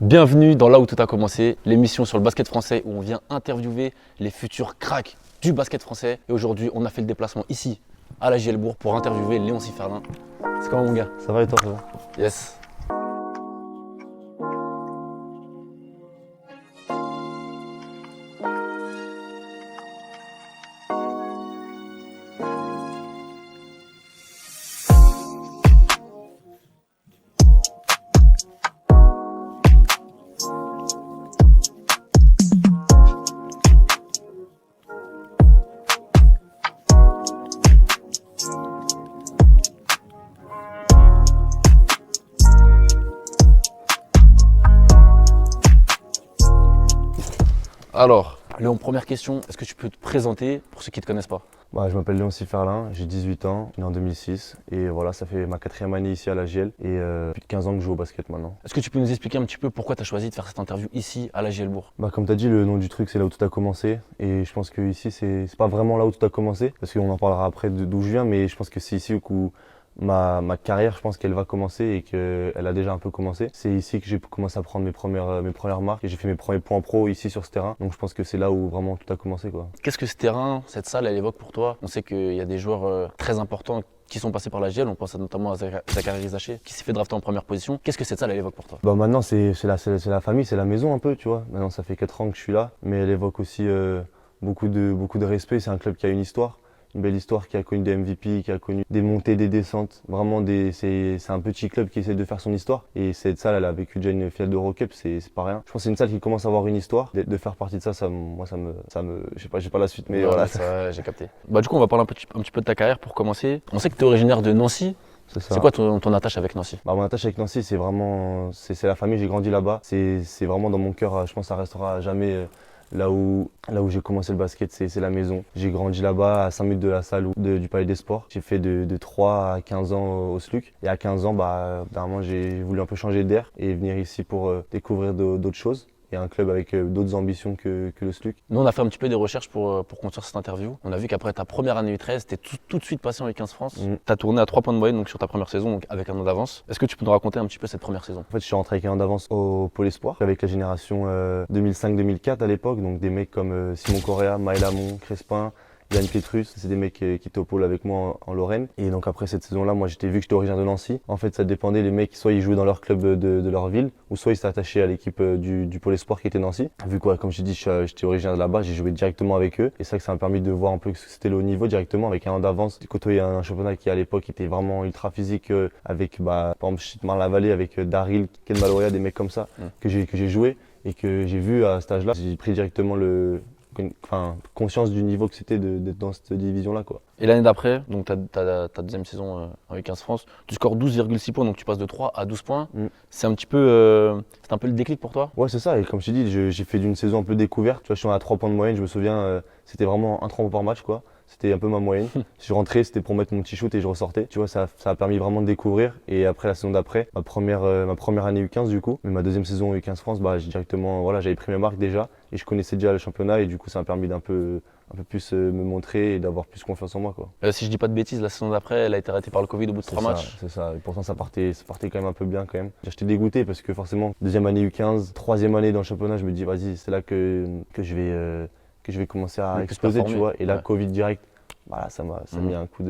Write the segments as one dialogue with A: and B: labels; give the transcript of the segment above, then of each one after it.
A: Bienvenue dans Là où tout a commencé, l'émission sur le basket français où on vient interviewer les futurs cracks du basket français. Et aujourd'hui, on a fait le déplacement ici, à la Gielbourg, pour interviewer Léon Siferlin. C'est comment mon gars?
B: Ça va et toi, ça va?
A: Yes. Alors, Léon, première question, est-ce que tu peux te présenter pour ceux qui ne te connaissent pas?
B: Je m'appelle Léon Siferlin, j'ai 18 ans, né en 2006 et voilà, ça fait ma 4e année ici à la GL et plus de 15 ans que je joue au basket maintenant.
A: Est-ce que tu peux nous expliquer un petit peu pourquoi tu as choisi de faire cette interview ici, à la Gielbourg?
B: Comme tu as dit, le nom du truc c'est là où tout a commencé et je pense que ici c'est pas vraiment là où tout a commencé parce qu'on en parlera après d'où je viens, mais je pense que c'est ici où ma carrière, je pense qu'elle va commencer et qu'elle a déjà un peu commencé. C'est ici que j'ai commencé à prendre mes premières marques et j'ai fait mes premiers points pro ici sur ce terrain. Donc je pense que c'est là où vraiment tout a commencé, quoi.
A: Qu'est-ce que ce terrain, cette salle, elle évoque pour toi? On sait qu'il y a des joueurs très importants qui sont passés par la GL, on pense notamment à Zachary Zaché qui s'est fait drafter en première position. Qu'est-ce que cette salle, elle évoque pour toi?
B: Maintenant c'est la famille, c'est la maison un peu, tu vois. Maintenant ça fait 4 ans que je suis là, mais elle évoque aussi beaucoup de respect. C'est un club qui a une histoire. Une belle histoire, qui a connu des MVP, qui a connu des montées, des descentes. Vraiment, c'est un petit club qui essaie de faire son histoire. Et cette salle, elle a vécu déjà une finale d'Eurocup, c'est pas rien. Je pense que c'est une salle qui commence à avoir une histoire. De faire partie de ça, moi, ça me, j'ai pas la suite, mais voilà.
A: Ça, j'ai capté. Du coup, on va parler un petit peu de ta carrière pour commencer. On sait que tu es originaire de Nancy. C'est quoi ton attache avec Nancy?
B: Mon attache avec Nancy, c'est vraiment, c'est la famille. J'ai grandi là-bas. C'est vraiment dans mon cœur. Je pense que ça restera à jamais. Là où j'ai commencé le basket, c'est la maison. J'ai grandi là-bas, à 5 minutes de la salle du Palais des Sports. J'ai fait de 3 à 15 ans au SLUC. Et à 15 ans, dernièrement, j'ai voulu un peu changer d'air et venir ici pour découvrir d'autres choses. Et un club avec d'autres ambitions que le SLUC.
A: Nous, on a fait un petit peu des recherches pour construire cette interview. On a vu qu'après ta première année U13, tu es tout de suite passé en U15 France. Tu as tourné à 3 points de moyenne donc sur ta première saison, donc avec un an d'avance. Est-ce que tu peux nous raconter un petit peu cette première saison?
B: En fait, je suis rentré avec un an d'avance au Pôle Espoir, avec la génération 2005-2004 à l'époque. Donc des mecs comme Simon Correa, Maël Amon, Crespin, Yann Pietrus, c'est des mecs qui étaient au pôle avec moi en Lorraine. Et donc après cette saison-là, moi vu que j'étais originaire de Nancy. En fait, ça dépendait, les mecs, soit ils jouaient dans leur club de leur ville, ou soit ils s'étaient attachés à l'équipe du Pôle Espoir qui était Nancy. Vu que, comme je t'ai dit, j'étais originaire de là-bas, j'ai joué directement avec eux. Et c'est ça que ça m'a permis de voir un peu que c'était le haut niveau directement, avec un an d'avance. J'ai côtoyé un championnat qui à l'époque était vraiment ultra physique, avec par exemple Marne-la-Vallée, avec Daryl, Ken Maloria, des mecs comme ça, que j'ai joué et que j'ai vu à cet âge-là. J'ai pris directement conscience du niveau que c'était d'être dans cette division-là, quoi.
A: Et l'année d'après, donc ta deuxième saison en U15 France, tu scores 12,6 points, donc tu passes de 3 à 12 points. C'est un petit peu, c'est un peu le déclic pour toi?
B: Ouais, c'est ça. Et comme je t'ai dit, j'ai fait d'une saison un peu découverte. Tu vois, je suis à 3 points de moyenne. Je me souviens, c'était vraiment un 3 points par match, quoi. C'était un peu ma moyenne. Je suis rentré, c'était pour mettre mon petit shoot et je ressortais. Tu vois, ça a permis vraiment de découvrir. Et après la saison d'après, ma première année U15 du coup, mais ma deuxième saison U15 France, j'avais pris mes marques déjà et je connaissais déjà le championnat et du coup ça m'a permis d'un peu plus me montrer et d'avoir plus confiance en moi, quoi.
A: Si je dis pas de bêtises, la saison d'après, elle a été arrêtée par le Covid au bout de 3 matchs.
B: C'est ça. Et pourtant ça partait quand même un peu bien quand même. J'étais dégoûté parce que forcément, deuxième année U15, troisième année dans le championnat, je me dis vas-y, c'est là que je vais commencer à exploser, tu vois. Et là, Covid direct, ça m'a mis un coup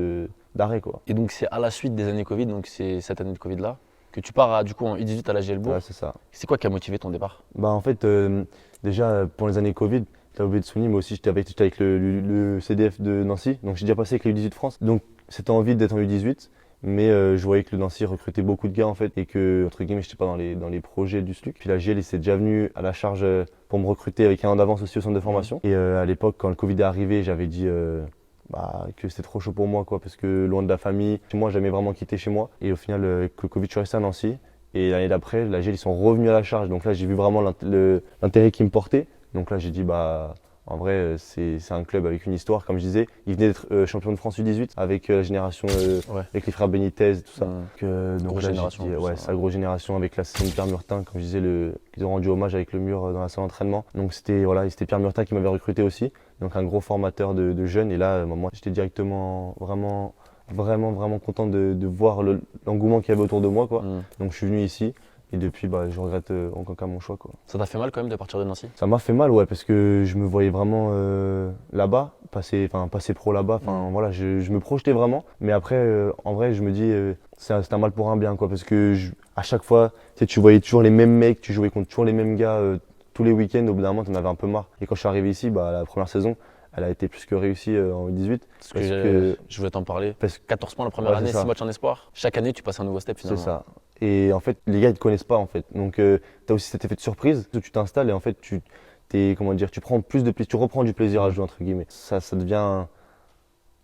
B: d'arrêt, quoi.
A: Et donc c'est à la suite des années Covid, donc c'est cette année de Covid là, que tu pars du coup en U18 à la Gielbourg.
B: Ouais, c'est ça.
A: C'est quoi qui a motivé ton départ?
B: En fait, déjà pour les années Covid, t'as oublié de souligner, mais aussi j'étais avec le CDF de Nancy, donc j'ai déjà passé avec les U18 France. Donc c'était envie d'être en U18, mais je voyais que le Nancy recrutait beaucoup de gars en fait et que entre guillemets j'étais pas dans les projets du SLUC. Puis la GL s'est déjà venu à la charge pour me recruter avec un an d'avance aussi au centre de formation. Et à l'époque quand le Covid est arrivé, j'avais dit que c'était trop chaud pour moi, quoi, parce que loin de la famille, moi j'avais vraiment quitté chez moi. Et au final, avec le Covid, je suis resté à Nancy. Et l'année d'après, la GL, ils sont revenus à la charge. Donc là, j'ai vu vraiment l'intérêt qu'ils me portaient. Donc là, j'ai dit, en vrai, c'est un club avec une histoire, comme je disais. Il venait d'être champion de France U18 avec la génération, avec les frères Benitez et tout ça. Donc
A: grosse
B: là,
A: génération.
B: sa grosse génération avec la saison de Pierre Murtin, comme je disais, ils ont rendu hommage avec le mur dans la salle d'entraînement. Donc c'était Pierre Murtin qui m'avait recruté aussi. Donc un gros formateur de jeunes. Et là, moi, j'étais directement vraiment content de voir l'engouement qu'il y avait autour de moi, quoi. Donc je suis venu ici. Et depuis, je regrette encore qu'à mon choix, quoi.
A: Ça t'a fait mal quand même de partir de Nancy?
B: Ça m'a fait mal, ouais, parce que je me voyais vraiment là-bas, passer pro là-bas. Voilà, je me projetais vraiment. Mais après, en vrai, je me dis, c'est un mal pour un bien, quoi, parce que à chaque fois, tu voyais toujours les mêmes mecs, tu jouais contre toujours les mêmes gars tous les week-ends. Au bout d'un moment, t'en avais un peu marre. Et quand je suis arrivé ici, la première saison, elle a été plus que réussie en U18.
A: Parce que je voulais t'en parler. 14 points la première année, 6 matchs en espoir. Chaque année, tu passes un nouveau step finalement.
B: C'est ça. Et en fait, les gars, ils te connaissent pas en fait. Donc, tu as aussi cet effet de surprise où tu t'installes et en fait, tu prends plus de plaisir, tu reprends du plaisir à jouer entre guillemets. Ça devient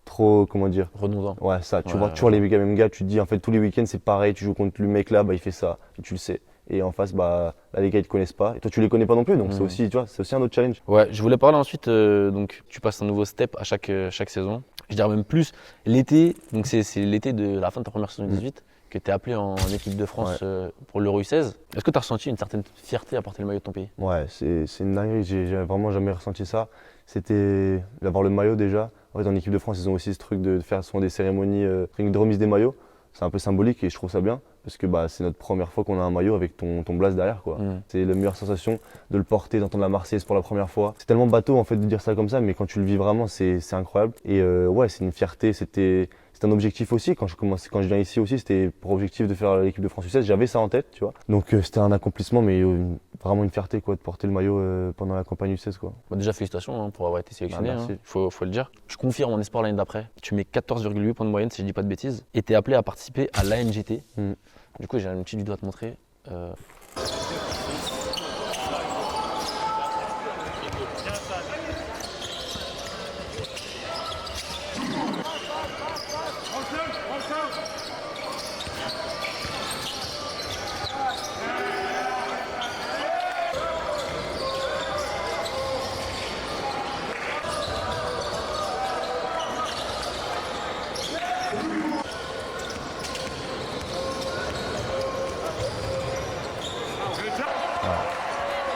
B: trop,
A: redondant.
B: Ouais, ça. Tu vois toujours les mêmes gars, tu te dis en fait tous les week-ends c'est pareil, tu joues contre le mec là, il fait ça, et tu le sais. Et en face, là, les gars ils te connaissent pas et toi tu les connais pas non plus, donc c'est aussi, c'est aussi un autre challenge.
A: Ouais, je voulais parler ensuite, donc tu passes un nouveau step à chaque saison. Je dirais même plus l'été, donc c'est l'été de la fin de ta première saison 18 que tu es appelé en équipe de France pour l'Euro U16. Est-ce que tu as ressenti une certaine fierté à porter le maillot de ton pays?
B: Ouais, c'est une dinguerie, j'ai vraiment jamais ressenti ça. C'était d'avoir le maillot déjà. En fait, en équipe de France, ils ont aussi ce truc de faire souvent des cérémonies de remise des maillots. C'est un peu symbolique et je trouve ça bien parce que c'est notre première fois qu'on a un maillot avec ton blase derrière, quoi. C'est la meilleure sensation de le porter, d'entendre la Marseillaise pour la première fois. C'est tellement bateau en fait de dire ça comme ça, mais quand tu le vis vraiment, c'est incroyable. Et ouais, c'est une fierté, c'était un objectif aussi. Quand je viens ici aussi, c'était pour objectif de faire l'équipe de France U16. J'avais ça en tête, tu vois. Donc c'était un accomplissement, mais vraiment une fierté, quoi, de porter le maillot pendant la campagne U16, quoi.
A: Déjà félicitations pour avoir été sélectionné,
B: merci.
A: Faut le dire. Je confirme en espoir l'année d'après. Tu mets 14,8 points de moyenne si je dis pas de bêtises. Et tu es appelé à participer à l'ANGT. Du coup, j'ai une petite vidéo à te montrer.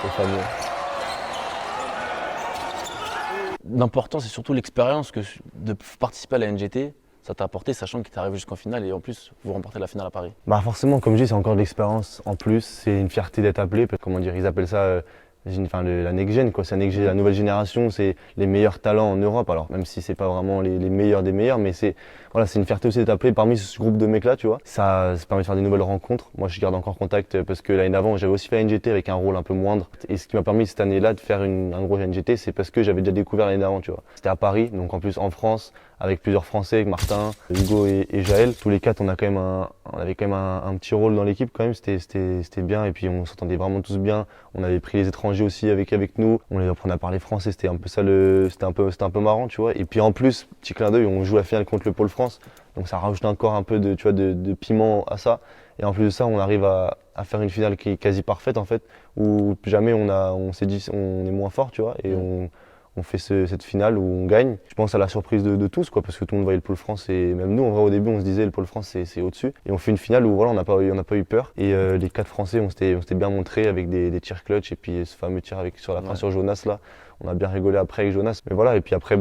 B: C'est fameux.
A: L'important, c'est surtout l'expérience de participer à la NGT, ça t'a apporté, sachant que tu es arrivé jusqu'en finale et en plus, vous remportez la finale à Paris.
B: Forcément, comme je dis, c'est encore de l'expérience en plus. C'est une fierté d'être appelé. Comment dire, ils appellent ça la next gen, quoi. C'est la nouvelle génération, c'est les meilleurs talents en Europe. Alors, même si c'est pas vraiment les meilleurs des meilleurs, mais c'est une fierté aussi d'être appelé parmi ce groupe de mecs-là, tu vois. Ça permet de faire des nouvelles rencontres. Moi, je garde encore contact parce que l'année d'avant, j'avais aussi fait la NGT avec un rôle un peu moindre. Et ce qui m'a permis cette année-là de faire un gros NGT, c'est parce que j'avais déjà découvert l'année d'avant, tu vois. C'était à Paris, donc en plus en France, avec plusieurs Français, avec Martin, Hugo et Jaël. Tous les quatre, on avait quand même un petit rôle dans l'équipe quand même. C'était bien et puis on s'entendait vraiment tous bien. On avait pris les étrangers aussi avec nous. On apprenait à parler français. C'était un peu ça c'était un peu marrant, tu vois. Et puis en plus, petit clin d'œil, on joue la finale contre le Pôle France. Donc ça rajoute encore un peu de piment à ça. Et en plus de ça, on arrive à faire une finale qui est quasi parfaite en fait, où jamais on s'est dit on est moins fort, tu vois, et on fait cette finale où on gagne. Je pense à la surprise de tous, quoi, parce que tout le monde voyait le Pôle France et même nous, en vrai, au début, on se disait le Pôle France c'est au-dessus. Et on fait une finale où voilà, on n'a pas eu peur. Et les quatre Français, on s'était bien montré avec des tirs clutch et puis ce fameux tir sur la fin sur Jonas là. On a bien rigolé après avec Jonas. Mais voilà, et puis après,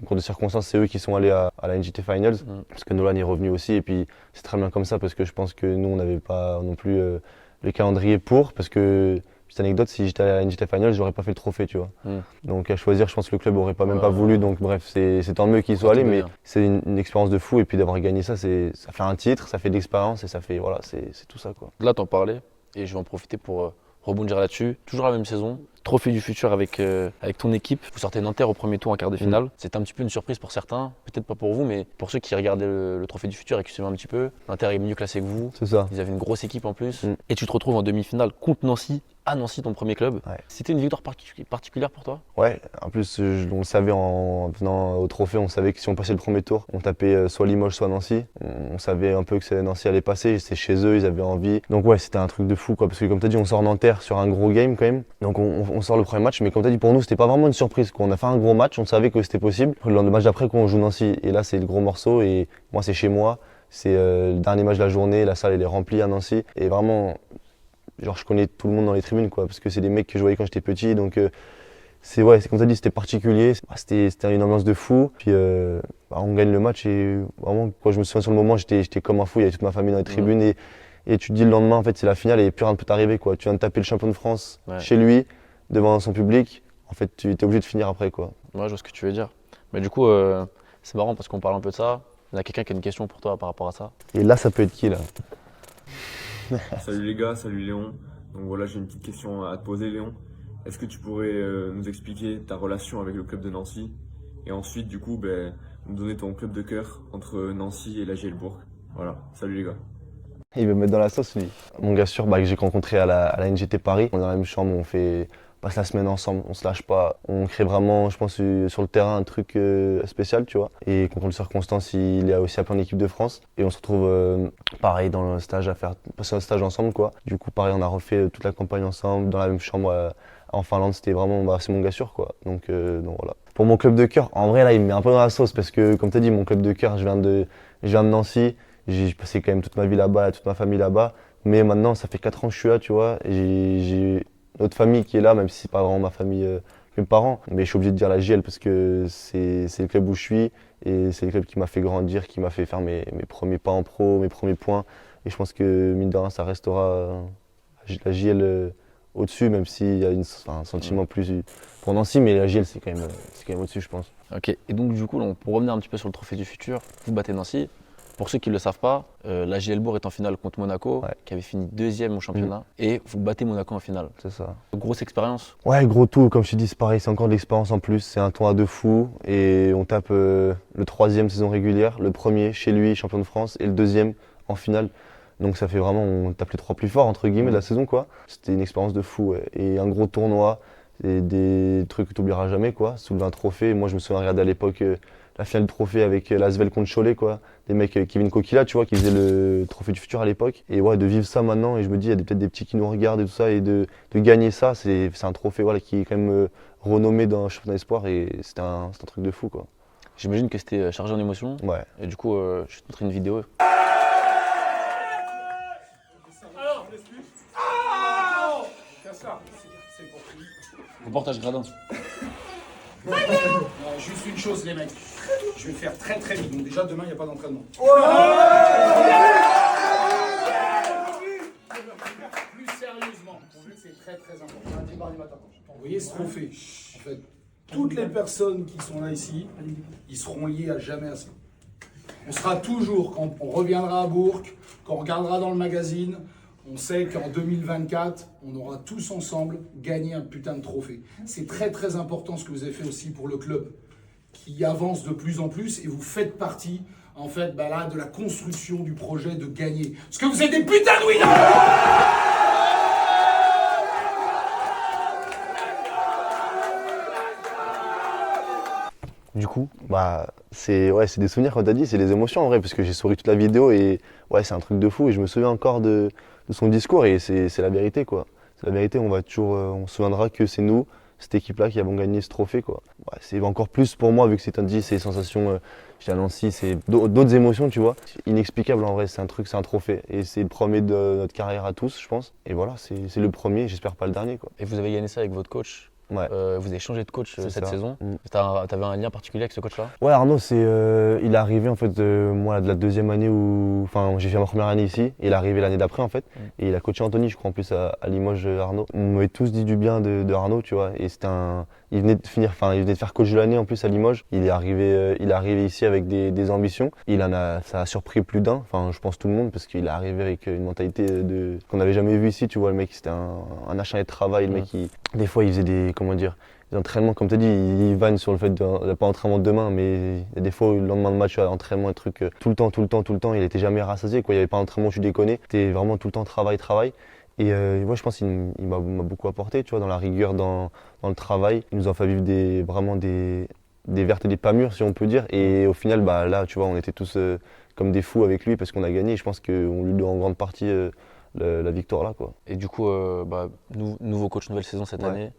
B: concours de circonstances, c'est eux qui sont allés à la NGT Finals, parce que Nolan est revenu aussi, et puis c'est très bien comme ça, parce que je pense que nous, on n'avait pas non plus le calendrier parce que, petite anecdote, si j'étais à la NGT Finals, j'aurais pas fait le trophée, tu vois. Donc à choisir, je pense que le club aurait même pas voulu, donc bref, c'est tant mieux qu'ils soient allés, mais c'est une expérience de fou, et puis d'avoir gagné ça, ça fait un titre, ça fait de l'expérience, et ça fait, voilà, c'est tout ça, quoi.
A: Là, t'en parlais, et je vais en profiter pour rebondir là-dessus. Toujours la même saison, trophée du futur avec ton équipe. Vous sortez Nanterre au premier tour en quart de finale. C'était un petit peu une surprise pour certains, peut-être pas pour vous, mais pour ceux qui regardaient le trophée du futur et qui suivaient un petit peu. Nanterre est mieux classé que vous.
B: C'est ça.
A: Ils avaient une grosse équipe en plus. Et tu te retrouves en demi-finale contre Nancy, à Nancy, ton premier club.
B: Ouais.
A: C'était une victoire particulière pour toi?
B: Ouais, en plus, on le savait en venant au trophée, on savait que si on passait le premier tour, on tapait soit Limoges, soit Nancy. On savait un peu que Nancy allait passer, c'était chez eux, ils avaient envie. Donc ouais, c'était un truc de fou, quoi, parce que comme tu as dit, on sort Nanterre sur un gros game quand même. Donc on sort le premier match, mais comme tu as dit, pour nous, c'était pas vraiment une surprise, quoi. On a fait un gros match, on savait que c'était possible. Le match d'après, on joue Nancy, et là, c'est le gros morceau, et moi, c'est chez moi. C'est le dernier match de la journée, la salle elle est remplie à Nancy. Et vraiment, genre je connais tout le monde dans les tribunes, quoi, parce que c'est des mecs que je voyais quand j'étais petit. Donc c'est comme tu as dit, c'était particulier. C'était une ambiance de fou. Puis on gagne le match et vraiment, quand je me souviens sur le moment, j'étais comme un fou. Il y avait toute ma famille dans les tribunes. et tu te dis le lendemain, en fait, c'est la finale et plus rien ne peut t'arriver, quoi. Tu viens de taper le champion de France chez lui, devant son public. En fait, tu es obligé de finir après, quoi.
A: Ouais, je vois ce que tu veux dire. Mais du coup, c'est marrant parce qu'on parle un peu de ça. Il y a quelqu'un qui a une question pour toi par rapport à ça.
B: Et là, ça peut être qui, là?
C: Salut les gars, salut Léon. Donc voilà, j'ai une petite question à te poser, Léon. Est-ce que tu pourrais nous expliquer ta relation avec le club de Nancy et ensuite, du coup, nous donner ton club de cœur entre Nancy et la Gielbourg. Voilà, salut les gars.
B: Il veut me mettre dans la sauce, lui. Mon gars sûr, que j'ai rencontré à la NGT Paris. On est dans la même chambre, on passe la semaine ensemble, on se lâche pas. On crée vraiment, je pense, sur le terrain un truc spécial, tu vois. Et concours de circonstances, il est aussi appelé en équipe de France. Et on se retrouve pareil dans le stage à passer un stage ensemble, quoi. Du coup, pareil, on a refait toute la campagne ensemble, dans la même chambre en Finlande. C'était vraiment, c'est mon gars sûr, quoi. Donc voilà. Pour mon club de cœur, en vrai, là, il me met un peu dans la sauce parce que, comme tu as dit, mon club de cœur, je viens de Nancy. J'ai passé quand même toute ma vie là-bas, toute ma famille là-bas. Mais maintenant, ça fait 4 ans que je suis là, tu vois. Et j'ai notre famille qui est là, même si c'est pas vraiment ma famille que mes parents. Mais je suis obligé de dire la JL parce que c'est le club où je suis. Et c'est le club qui m'a fait grandir, qui m'a fait faire mes premiers pas en pro, mes premiers points. Et je pense que, mine de rien, ça restera la JL au-dessus, même s'il y a un sentiment plus pour Nancy. Mais la JL, c'est quand même au-dessus, je pense.
A: Ok, et donc du coup, pour revenir un petit peu sur le trophée du futur, vous battez Nancy. Pour ceux qui ne le savent pas, la Gielbourg est en finale contre Monaco, qui avait fini 2e au championnat, et vous battez Monaco en finale.
B: C'est ça.
A: Grosse expérience.
B: Ouais, gros tout, comme je te dis, c'est pareil, c'est encore de l'expérience en plus, c'est un tournoi de fou, et on tape le 3e saison régulière, le premier chez lui, champion de France, et le 2e en finale. Donc ça fait vraiment, on tape les 3 plus forts, entre guillemets, de la saison, quoi. C'était une expérience de fou, ouais. Et un gros tournoi, et des trucs que tu n'oublieras jamais, quoi. Soulever un trophée, moi je me souviens regarder à l'époque la finale du trophée avec l'Asvel contre Cholet, quoi. Des mecs, Kevin Kokila, tu vois, qui faisait le trophée du futur à l'époque. Et ouais, de vivre ça maintenant, et je me dis, il y a peut-être des petits qui nous regardent et tout ça, et de gagner ça, c'est un trophée voilà, qui est quand même renommé dans le championnat espoir, et c'est un truc de fou, quoi.
A: J'imagine que c'était chargé en émotions.
B: Ouais.
A: Et du coup, je vais te montrer une vidéo. Reportage gradin.
D: Juste une chose, les mecs. Je vais faire très très vite. Donc déjà, demain, il n'y a pas d'entraînement. Plus sérieusement, c'est très très important. Vous voyez ce trophée, en fait, toutes les personnes qui sont là ici, ils seront liés à jamais à ça. On sera toujours, quand on reviendra à Bourg, quand on regardera dans le magazine, on sait qu'en 2024, on aura tous ensemble gagné un putain de trophée. C'est très très important ce que vous avez fait aussi pour le club, qui avance de plus en plus, et vous faites partie, en fait, là, de la construction du projet de gagner. Parce que vous êtes des putains de winners!
B: Du coup, c'est des souvenirs, comme tu as dit, c'est des émotions en vrai, parce que j'ai souri toute la vidéo et ouais, c'est un truc de fou. Et je me souviens encore de son discours et c'est la vérité, quoi. C'est la vérité, on se souviendra que c'est nous, cette équipe-là, qui avons gagné ce trophée, quoi. Ouais, c'est encore plus pour moi, vu que c'est dit, c'est des sensations, j'étais à Nancy, c'est d'autres émotions, tu vois. C'est inexplicable en vrai, c'est un trophée. Et c'est le premier de notre carrière à tous, je pense. Et voilà, c'est le premier, j'espère pas le dernier, quoi.
A: Et vous avez gagné ça avec votre coach.
B: Ouais.
A: Vous avez changé de coach cette saison.
B: Mm.
A: T'avais un lien particulier avec ce coach-là?
B: Ouais, Arnaud, il est arrivé en fait moi de la deuxième année où, enfin, j'ai fait ma première année ici. Et il est arrivé l'année d'après en fait. Et il a coaché Anthony, je crois en plus à Limoges, Arnaud. On m'avait tous dit du bien de Arnaud, tu vois. Et il venait de faire coach de l'année en plus à Limoges. Il est arrivé ici avec des ambitions. Ça a surpris plus d'un. Enfin, je pense tout le monde parce qu'il est arrivé avec une mentalité qu'on n'avait jamais vue ici. Tu vois, le mec, c'était un acharné de travail. Le mec, des fois, il faisait des entraînements, comme tu as dit, il vanne sur le fait de pas d'entraînement demain, mais il y a des fois, le lendemain de match, entraînement, un truc tout le temps, il était jamais rassasié, quoi. Il n'y avait pas d'entraînement, tu déconnais. C'était vraiment tout le temps travail. Et moi, je pense qu'il m'a beaucoup apporté, tu vois, dans la rigueur, dans le travail. Il nous a fait vivre vraiment des vertes et des pas mûres, si on peut dire. Et au final, là, tu vois, on était tous comme des fous avec lui parce qu'on a gagné. Et je pense qu'on lui doit en grande partie la victoire là, quoi.
A: Et du coup, nouveau coach, nouvelle saison cette année.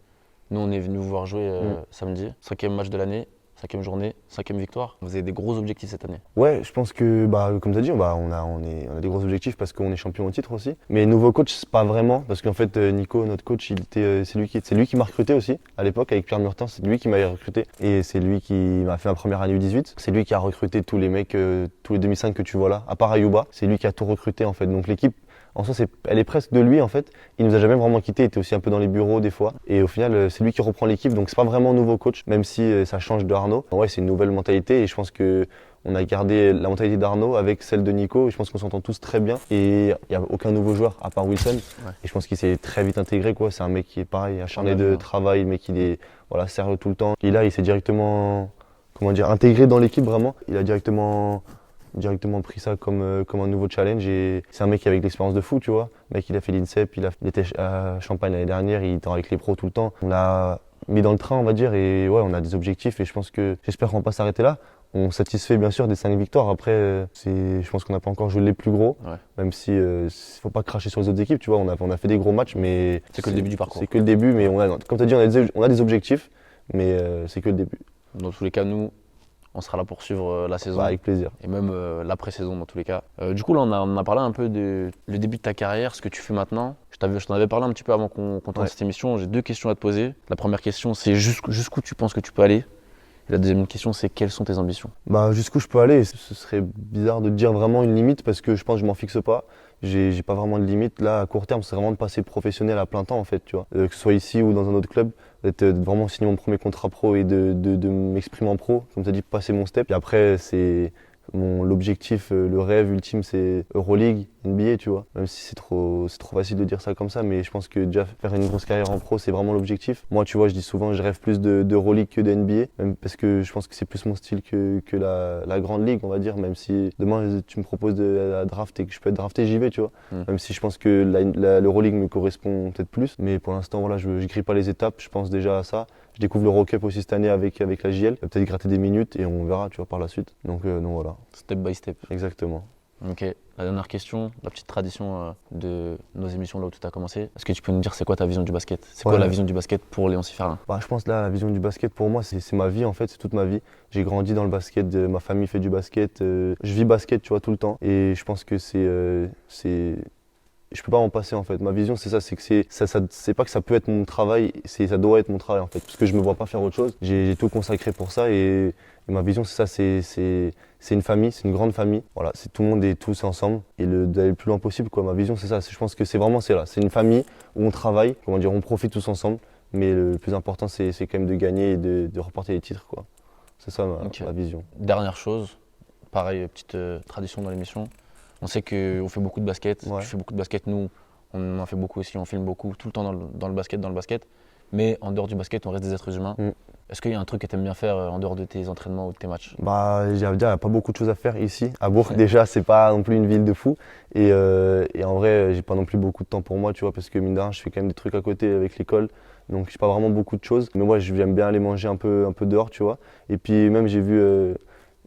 A: Nous, on est venu vous voir jouer samedi. 5e match de l'année, 5e journée, 5e victoire. Vous avez des gros objectifs cette année? Ouais,
B: je pense que, comme tu as dit, on a des gros objectifs parce qu'on est champion au titre aussi. Mais nouveau coach, c'est pas vraiment, parce qu'en fait, Nico, notre coach, c'est lui qui m'a recruté aussi. À l'époque, avec Pierre Murtin, c'est lui qui m'avait recruté. Et c'est lui qui m'a fait ma première année U18. C'est lui qui a recruté tous les mecs, tous les 2005 que tu vois là, à part Ayouba. C'est lui qui a tout recruté en fait. Donc l'équipe, en soi, elle est presque de lui en fait. Il nous a jamais vraiment quitté, il était aussi un peu dans les bureaux des fois. Et au final, c'est lui qui reprend l'équipe, donc c'est pas vraiment un nouveau coach, même si ça change de Arnaud. Ouais, c'est une nouvelle mentalité et je pense que on a gardé la mentalité d'Arnaud avec celle de Nico. Et je pense qu'on s'entend tous très bien. Et il n'y a aucun nouveau joueur à part Wilson.
A: Ouais.
B: Et je pense qu'il s'est très vite intégré, quoi. C'est un mec qui est pareil, acharné de travail, le mec il est voilà, sérieux tout le temps. Et là, il s'est directement, intégré dans l'équipe vraiment. Il a directement pris ça comme un nouveau challenge. Et c'est un mec qui avait de l'expérience de fou, tu vois. Le mec, il a fait l'INSEP, il était à Champagne l'année dernière, il était avec les pros tout le temps. On l'a mis dans le train, on va dire, et ouais, on a des objectifs. Et j'espère qu'on va pas s'arrêter là. On satisfait bien sûr des 5 victoires. Après, je pense qu'on n'a pas encore joué les plus gros, même si faut pas cracher sur les autres équipes. Tu vois, on a fait des gros matchs, mais
A: c'est que le début du parcours.
B: C'est que le début, mais comme tu as dit, on a des objectifs, mais c'est que le début.
A: Dans tous les cas, nous, on sera là pour suivre la saison.
B: Avec plaisir.
A: Et même l'après-saison dans tous les cas. Du coup, là, on a parlé un peu du début de ta carrière, ce que tu fais maintenant. Je t'en avais parlé un petit peu avant qu'on tourne cette émission. J'ai 2 questions à te poser. La première question, c'est jusqu'où tu penses que tu peux aller? Et la deuxième question, c'est quelles sont tes ambitions?
B: Jusqu'où je peux aller, ce serait bizarre de dire vraiment une limite parce que je pense que je m'en fixe pas. J'ai pas vraiment de limite. Là, à court terme, c'est vraiment de passer professionnel à plein temps en fait, tu vois. Que ce soit ici ou dans un autre club, d'être vraiment signer mon premier contrat pro et de m'exprimer en pro, comme tu as dit, passer mon step. Et après, c'est l'objectif, le rêve ultime, c'est Euroleague, NBA, tu vois. Même si c'est trop facile de dire ça comme ça, mais je pense que déjà faire une grosse carrière en pro, c'est vraiment l'objectif. Moi, tu vois, je dis souvent, je rêve plus d'Euroleague que de NBA, même parce que je pense que c'est plus mon style que la grande ligue, on va dire. Même si demain tu me proposes de la draft et que je peux être drafté, j'y vais, tu vois. Même si je pense que l'Euroleague me correspond peut-être plus, mais pour l'instant, voilà, je grille pas les étapes. Je pense déjà à ça. Je découvre l'Eurocup aussi cette année avec la JL. Peut-être gratter des minutes et on verra, tu vois, par la suite. Donc voilà.
A: Step by step.
B: Exactement.
A: Ok. La dernière question, la petite tradition de nos émissions là où tout a commencé. Est-ce que tu peux nous dire c'est quoi ta vision du basket? C'est quoi la vision du basket pour Léon Siferlin?
B: Je pense là, la vision du basket pour moi, c'est ma vie en fait, c'est toute ma vie. J'ai grandi dans le basket, ma famille fait du basket. Je vis basket, tu vois, tout le temps. Et je pense que je peux pas m'en passer en fait. Ma vision c'est ça, c'est que c'est pas que ça peut être mon travail, ça doit être mon travail en fait. Parce que je me vois pas faire autre chose. J'ai tout consacré pour ça et ma vision c'est ça, c'est une famille, c'est une grande famille. Voilà, c'est tout le monde est tous ensemble et d'aller le plus loin possible quoi. Ma vision c'est ça, je pense que c'est là. C'est une famille où on travaille, on profite tous ensemble. Mais le plus important c'est quand même de gagner et de remporter les titres quoi. C'est ça ma vision.
A: Dernière chose, pareil, petite tradition dans l'émission. On sait qu'on fait beaucoup de basket, tu fais beaucoup de basket, nous on en fait beaucoup aussi, on filme beaucoup tout le temps dans le basket. Mais en dehors du basket, on reste des êtres humains. Est-ce qu'il y a un truc que tu aimes bien faire en dehors de tes entraînements ou de tes matchs?
B: J'allais dire, il n'y a pas beaucoup de choses à faire ici. À Bourg, déjà, c'est pas non plus une ville de fou. Et en vrai, j'ai pas non plus beaucoup de temps pour moi, tu vois, parce que mine de rien, je fais quand même des trucs à côté avec l'école. Donc, j'ai pas vraiment beaucoup de choses. Mais moi, j'aime bien aller manger un peu dehors, tu vois. Et puis, même, j'ai vu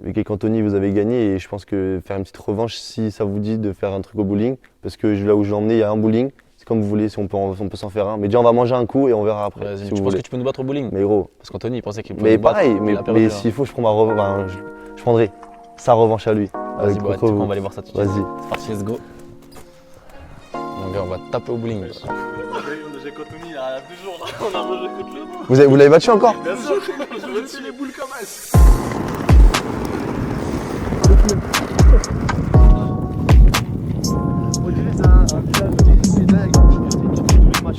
B: avec Anthony, vous avez gagné. Et je pense que faire une petite revanche, si ça vous dit de faire un truc au bowling, parce que là où je l'ai emmené, il y a un bowling. C'est comme vous voulez, si on peut s'en faire un. Mais déjà, on va manger un coup et on verra après.
A: Si tu penses que tu peux nous battre au bowling?
B: Mais gros.
A: Parce qu'Anthony, il pensait qu'il pouvait nous
B: battre.
A: Mais pareil,
B: mais s'il faut, je prends ma revanche. Je prendrai sa revanche à lui.
A: Vas-y, on va aller voir ça tout de suite.
B: Vas-y.
A: C'est parti, let's go. Mon gars, on va taper au bowling.
E: J'ai contre Anthony il y a 2 jours, là. On a mangé contre lui.
B: Vous l'avez battu encore?
E: Bien sûr, je vais dessus les boules comme as.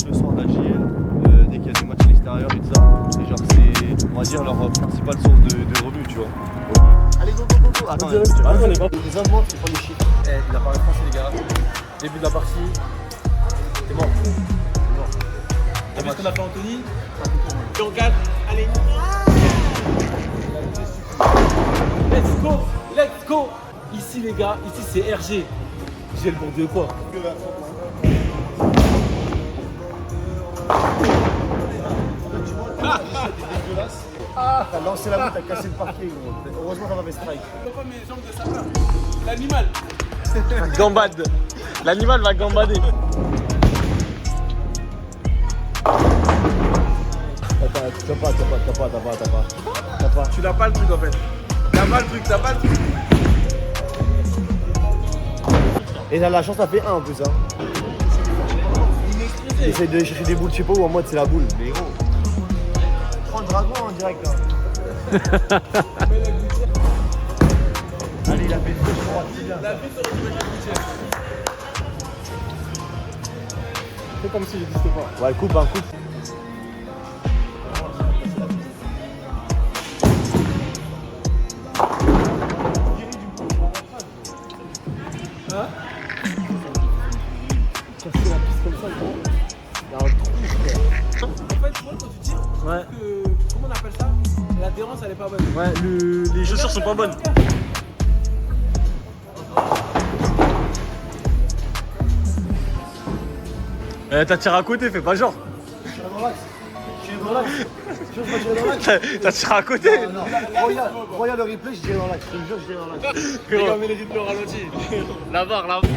B: Le soir à la JL, dès qu'il y a des matchs à l'extérieur et tout ça, et genre c'est, on va dire, leur principale source de revenus, tu vois.
E: Allez, go. Attends, on est pas. Les Allemands, c'est pas les chiffres. Il a parlé français, les gars. Début de la partie. C'est mort. T'as vu ce qu'on a fait Anthony? Et on gagne. Allez. Let's go. Ici, les gars, ici c'est RG. J'ai le bon de quoi?
F: T'as lancé la boule, t'as cassé le parquet, gros. Heureusement t'as pas fait strike.
E: Je vois pas mes jambes de sapeur. L'animal. Gambade. L'animal va gambader.
F: T'as pas.
E: Tu n'as pas le truc en fait. T'as pas le truc.
F: Et t'as la chance, t'as fait 1 en plus, hein. Essaye de chercher des boules, je sais pas où, en mode c'est la boule. Mais gros. Prends le dragon en direct, là. Allez, il a fait 2 3 bien.
E: Fais comme s'il n'existe pas.
F: Ouais, coupe, hein, coupe.
E: Casser la piste comme ça, gros. Il y a un trou, frère. En fait, moi, quand tu tires,
G: Ouais.
E: comment on appelle ça? L'adhérence, elle est pas bonne.
G: Ouais, les chaussures sont pas bonnes. T'as tiré à côté, fais pas genre.
F: Tire dans l'axe. Tire dans l'axe. Tu veux pas tirer dans l'axe?
G: T'as tiré à côté.
F: Non, regarde le replay, je tire dans l'axe. Je te jure, je tire dans l'axe.
G: Regarde les rythmes au ralenti. La barre, la barre.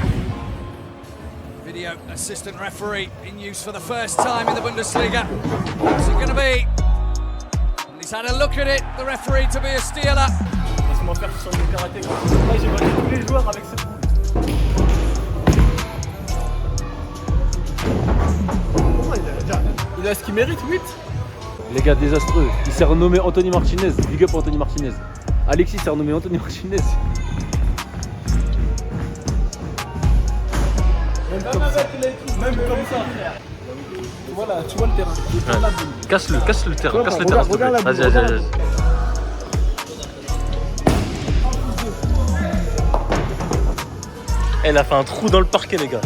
H: Video assistant referee in use for the first time in the Bundesliga. What's it going to be? And he's had a look at it, the referee, to be a stealer.
G: Laisse-moi faire sur le karaté. Là, j'ai battu tous les joueurs avec cette boule.
E: Il a ce qu'il mérite, 8.
A: Les gars, désastreux. Il s'est renommé Anthony Martinez. Big up Anthony Martinez. Alexis s'est renommé Anthony Martinez.
E: Même comme ça. Voilà, tu vois le terrain. Il est pas là, boule.
G: Casse-le terrain, casse le terrain,
F: Regarde,
G: s'il te plaît.
F: regarde la boule,
G: Vas-y,
F: regarde
G: vas-y,
F: la
G: vas-y. Elle a fait un trou dans le parquet, les gars.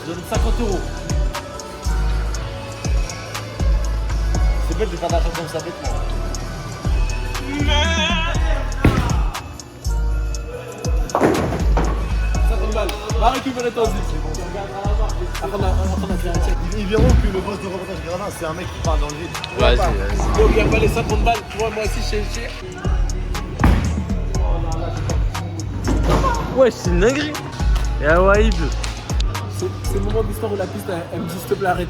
E: Je donne 50 €.
F: C'est bête de faire de l'argent comme ça, bêtement.
E: Va récupérer ton zip. Après, on a fait un check.
F: Ils verront que le boss de reportage gradin, c'est un mec qui part dans le vide.
G: Vas-y, vas-y.
E: Donc, il n'y a pas les 50 balles. Tu vois, moi aussi, je sais.
G: Ouais, c'est une dinguerie. Et à Waïb.
E: C'est le moment de l'histoire où la piste, elle me dit s'il te plaît, arrête.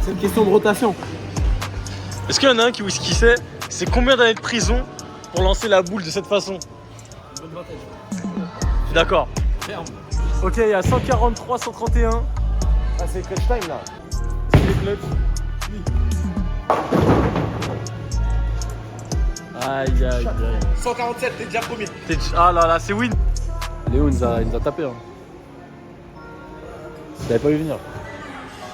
E: C'est une question de rotation.
G: Est-ce qu'il y en a un qui sait c'est combien d'années de prison pour lancer la boule de cette façon? D'accord.
E: Ferme.
G: Ok, il y a 143, 131.
F: Ah, c'est clutch time là.
G: C'est les clutches. Aïe, aïe, aïe.
E: 147, t'es déjà premier.
G: Ah là là, c'est win.
A: Léo il nous a tapé. Hein. Je l'avais pas vu venir.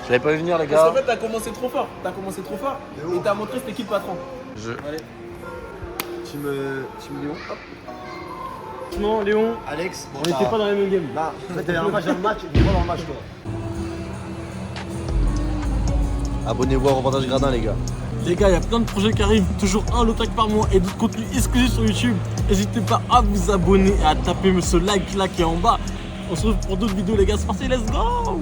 A: Je l'avais pas vu venir, les
E: Parce
A: gars.
E: qu'en fait, t'as commencé trop fort. Et t'as montré cette équipe patron. Allez.
F: Team Léon. Hop.
G: Non, Léon,
F: Alex. Bon,
G: on n'était pas dans la même game.
F: Bah, en fait, t'avais un match dans le match, et moi dans le match, toi. Abonnez-vous au reportage gradin, les gars.
E: Les gars, il y a plein de projets qui arrivent, toujours un low-tag par mois et d'autres contenus exclusifs sur YouTube. N'hésitez pas à vous abonner et à taper ce like là qui est en bas. On se retrouve pour d'autres vidéos les gars, c'est parti, let's go!